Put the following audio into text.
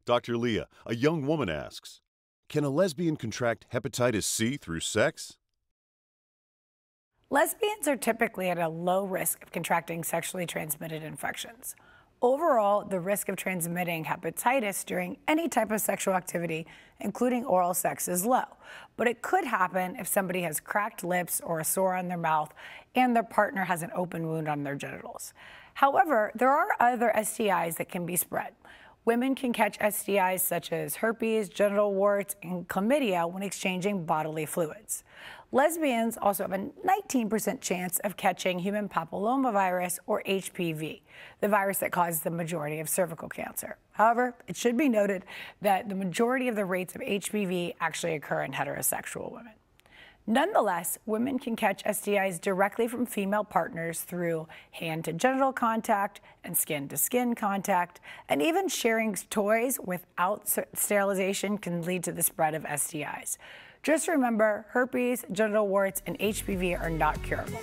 Dr. Leah, a young woman asks, can a lesbian contract hepatitis C through sex? Lesbians are typically at a low risk of contracting sexually transmitted infections. Overall, the risk of transmitting hepatitis during any type of sexual activity, including oral sex, is low. But it could happen if somebody has cracked lips or a sore on their mouth and their partner has an open wound on their genitals. However, there are other STIs that can be spread. Women can catch STIs such as herpes, genital warts, and chlamydia when exchanging bodily fluids. Lesbians also have a 19% chance of catching human papillomavirus, or HPV, the virus that causes the majority of cervical cancer. However, it should be noted that the majority of the rates of HPV actually occur in heterosexual women. Nonetheless, women can catch STIs directly from female partners through hand-to-genital contact and skin-to-skin contact, and even sharing toys without sterilization can lead to the spread of STIs. Just remember, herpes, genital warts, and HPV are not curable.